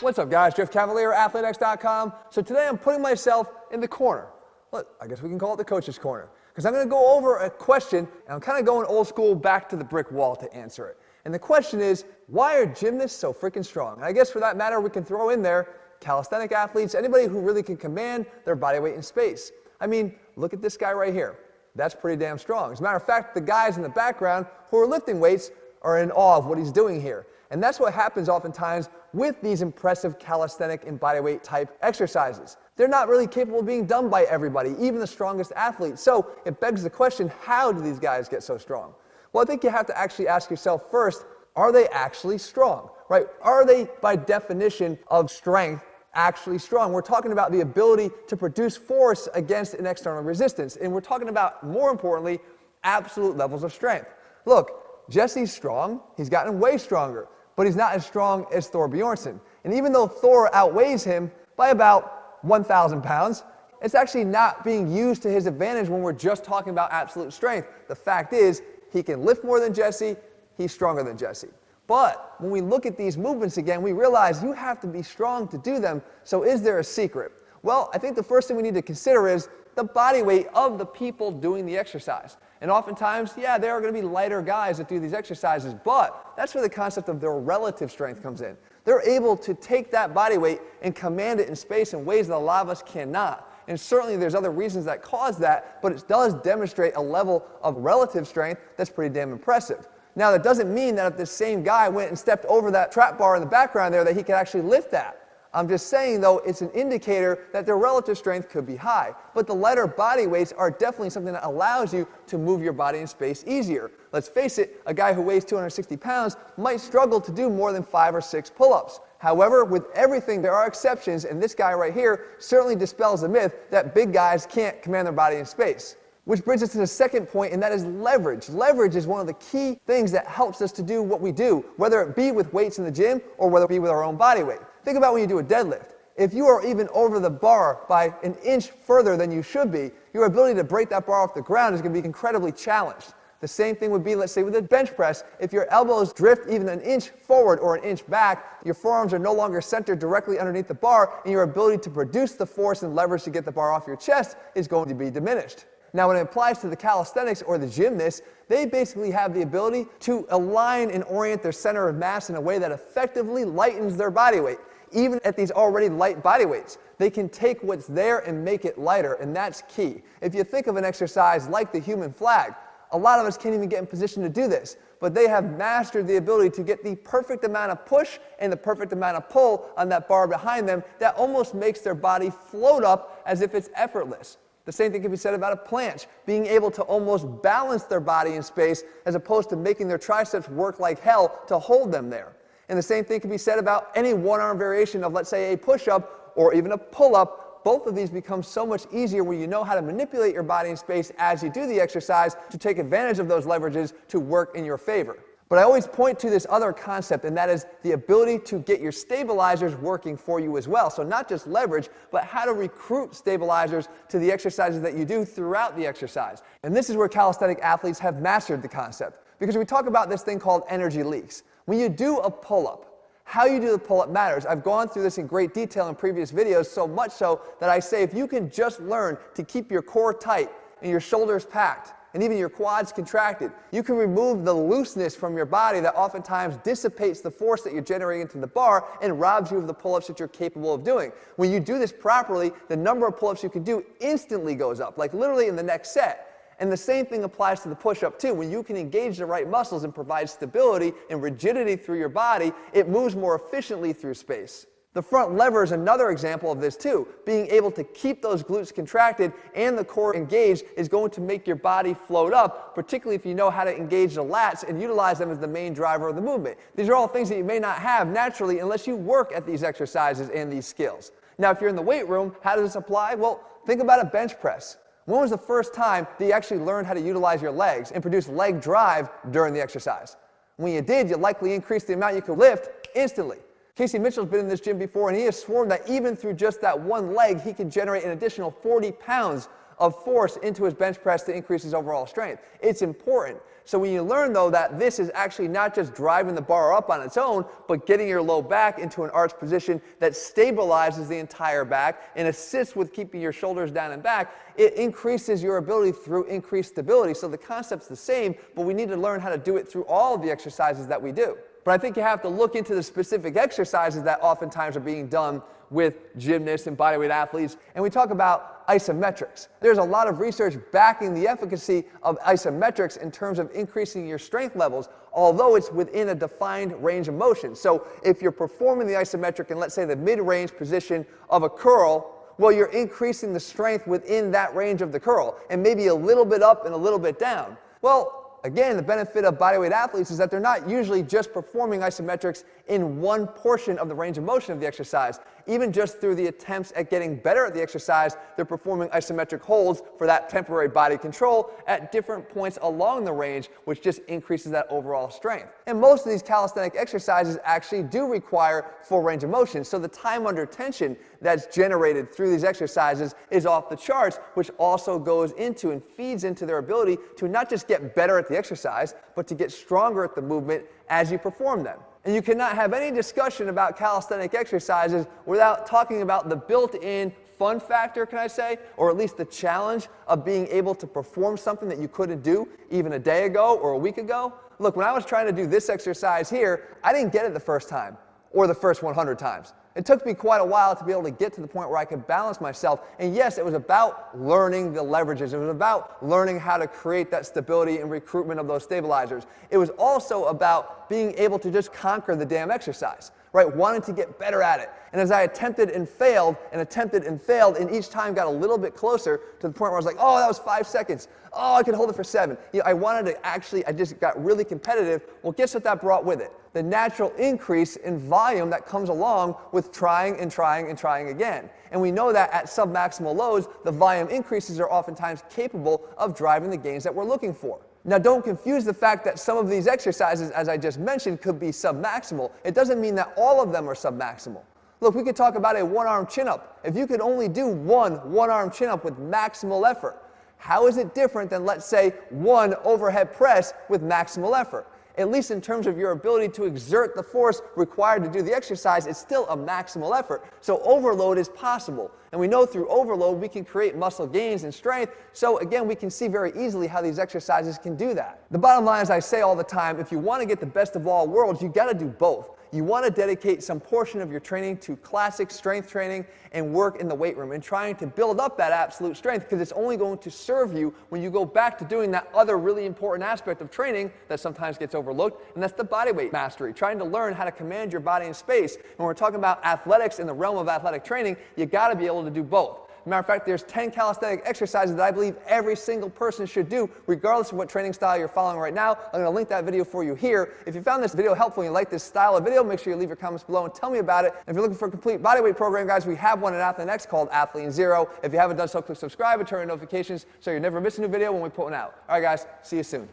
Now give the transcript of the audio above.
What's up, guys? Jeff Cavalier, ATHLEAN-X.com. So today I'm putting myself in the corner. Look, I guess we can call it the coach's corner. Because I'm going to go over a question, and I'm kind of going old school back to the brick wall to answer it. And the question is, why are gymnasts so freaking strong? And I guess for that matter, we can throw in there calisthenic athletes, anybody who really can command their body weight in space. I mean, look at this guy right here. That's pretty damn strong. As a matter of fact, the guys in the background who are lifting weights are in awe of what he's doing here. And that's what happens oftentimes with these impressive calisthenic and bodyweight type exercises. They're not really capable of being done by everybody, even the strongest athletes. So it begs the question, how do these guys get so strong? Well, I think you have to actually ask yourself first, are they actually strong, right? Are they, by definition of strength, actually strong? We're talking about the ability to produce force against an external resistance. And we're talking about, more importantly, absolute levels of strength. Look, Jesse's strong. He's gotten way stronger. But he's not as strong as Thor Bjornsson. And even though Thor outweighs him by about 1,000 pounds, it's actually not being used to his advantage when we're just talking about absolute strength. The fact is, he can lift more than Jesse, he's stronger than Jesse. But when we look at these movements again, we realize you have to be strong to do them. So is there a secret? Well, I think the first thing we need to consider is the body weight of the people doing the exercise. And oftentimes, yeah, there are going to be lighter guys that do these exercises, but that's where the concept of their relative strength comes in. They're able to take that body weight and command it in space in ways that a lot of us cannot. And certainly there's other reasons that cause that, but it does demonstrate a level of relative strength that's pretty damn impressive. Now, that doesn't mean that if this same guy went and stepped over that trap bar in the background there that he could actually lift that. I'm just saying, though, it's an indicator that their relative strength could be high. But the lighter body weights are definitely something that allows you to move your body in space easier. Let's face it, a guy who weighs 260 pounds might struggle to do more than 5 or 6 pull-ups. However, with everything, there are exceptions, and this guy right here certainly dispels the myth that big guys can't command their body in space. Which brings us to the second point, and that is leverage. Leverage is one of the key things that helps us to do what we do, whether it be with weights in the gym or whether it be with our own body weight. Think about when you do a deadlift. If you are even over the bar by an inch further than you should be, your ability to break that bar off the ground is going to be incredibly challenged. The same thing would be, let's say, with a bench press. If your elbows drift even an inch forward or an inch back, your forearms are no longer centered directly underneath the bar, and your ability to produce the force and leverage to get the bar off your chest is going to be diminished. Now, when it applies to the calisthenics or the gymnasts, they basically have the ability to align and orient their center of mass in a way that effectively lightens their body weight. Even at these already light body weights, they can take what's there and make it lighter, and that's key. If you think of an exercise like the human flag, a lot of us can't even get in position to do this, but they have mastered the ability to get the perfect amount of push and the perfect amount of pull on that bar behind them that almost makes their body float up as if it's effortless. The same thing can be said about a planche, being able to almost balance their body in space as opposed to making their triceps work like hell to hold them there. And the same thing can be said about any one-arm variation of, let's say, a push-up or even a pull-up. Both of these become so much easier when you know how to manipulate your body in space as you do the exercise to take advantage of those leverages to work in your favor. But I always point to this other concept, and that is the ability to get your stabilizers working for you as well. So not just leverage, but how to recruit stabilizers to the exercises that you do throughout the exercise. And this is where calisthenic athletes have mastered the concept. Because we talk about this thing called energy leaks. When you do a pull-up, how you do the pull-up matters. I've gone through this in great detail in previous videos, so much so that I say if you can just learn to keep your core tight and your shoulders packed, and even your quads contracted, you can remove the looseness from your body that oftentimes dissipates the force that you're generating into the bar and robs you of the pull-ups that you're capable of doing. When you do this properly, the number of pull-ups you can do instantly goes up, like literally in the next set. And the same thing applies to the push-up too. When you can engage the right muscles and provide stability and rigidity through your body, it moves more efficiently through space. The front lever is another example of this too. Being able to keep those glutes contracted and the core engaged is going to make your body float up, particularly if you know how to engage the lats and utilize them as the main driver of the movement. These are all things that you may not have naturally unless you work at these exercises and these skills. Now, if you're in the weight room, how does this apply? Well, think about a bench press. When was the first time that you actually learned how to utilize your legs and produce leg drive during the exercise? When you did, you likely increased the amount you could lift instantly. Casey Mitchell's been in this gym before, and he has sworn that even through just that one leg, he can generate an additional 40 pounds of force into his bench press to increase his overall strength. It's important. So when you learn, though, that this is actually not just driving the bar up on its own, but getting your low back into an arched position that stabilizes the entire back and assists with keeping your shoulders down and back, it increases your ability through increased stability. So the concept's the same, but we need to learn how to do it through all of the exercises that we do. But I think you have to look into the specific exercises that oftentimes are being done with gymnasts and bodyweight athletes, and we talk about isometrics. There's a lot of research backing the efficacy of isometrics in terms of increasing your strength levels, although it's within a defined range of motion. So if you're performing the isometric in, let's say, the mid-range position of a curl, well, you're increasing the strength within that range of the curl, and maybe a little bit up and a little bit down. Well, again, the benefit of bodyweight athletes is that they're not usually just performing isometrics in one portion of the range of motion of the exercise. Even just through the attempts at getting better at the exercise, they're performing isometric holds for that temporary body control at different points along the range, which just increases that overall strength. And most of these calisthenic exercises actually do require full range of motion, so the time under tension that's generated through these exercises is off the charts, which also goes into and feeds into their ability to not just get better at the exercise, but to get stronger at the movement as you perform them. And you cannot have any discussion about calisthenic exercises without talking about the built-in fun factor, can I say, or at least the challenge of being able to perform something that you couldn't do even a day ago or a week ago. Look, when I was trying to do this exercise here, I didn't get it the first time or the first 100 times. It took me quite a while to be able to get to the point where I could balance myself. And yes, it was about learning the leverages. It was about learning how to create that stability and recruitment of those stabilizers. It was also about being able to just conquer the damn exercise, right? Wanting to get better at it. And as I attempted and failed, and each time got a little bit closer to the point where I was like, oh, that was 5 seconds. Oh, I could hold it for 7. You know, I wanted to actually, I just got really competitive. Well, guess what that brought with it? The natural increase in volume that comes along with trying and trying and trying again. And we know that at submaximal loads, the volume increases are oftentimes capable of driving the gains that we're looking for. Now, don't confuse the fact that some of these exercises, as I just mentioned, could be submaximal. It doesn't mean that all of them are submaximal. Look, we could talk about a one-arm chin-up. If you could only do one-arm chin-up with maximal effort, how is it different than, let's say, one overhead press with maximal effort? At least in terms of your ability to exert the force required to do the exercise, it's still a maximal effort. So overload is possible. And we know through overload we can create muscle gains and strength. So again, we can see very easily how these exercises can do that. The bottom line, as I say all the time, if you want to get the best of all worlds, you got to do both. You want to dedicate some portion of your training to classic strength training and work in the weight room and trying to build up that absolute strength, because it's only going to serve you when you go back to doing that other really important aspect of training that sometimes gets overlooked, and that's the bodyweight mastery, trying to learn how to command your body in space. When we're talking about athletics in the realm of athletic training, you got to be able to do both. Matter of fact, there's 10 calisthenic exercises that I believe every single person should do, regardless of what training style you're following right now. I'm going to link that video for you here. If you found this video helpful and you like this style of video, make sure you leave your comments below and tell me about it. And if you're looking for a complete bodyweight program, guys, we have one at ATHLEAN-X called ATHLEAN-0. If you haven't done so, click subscribe and turn on notifications so you never miss a new video when we put one out. All right, guys, see you soon.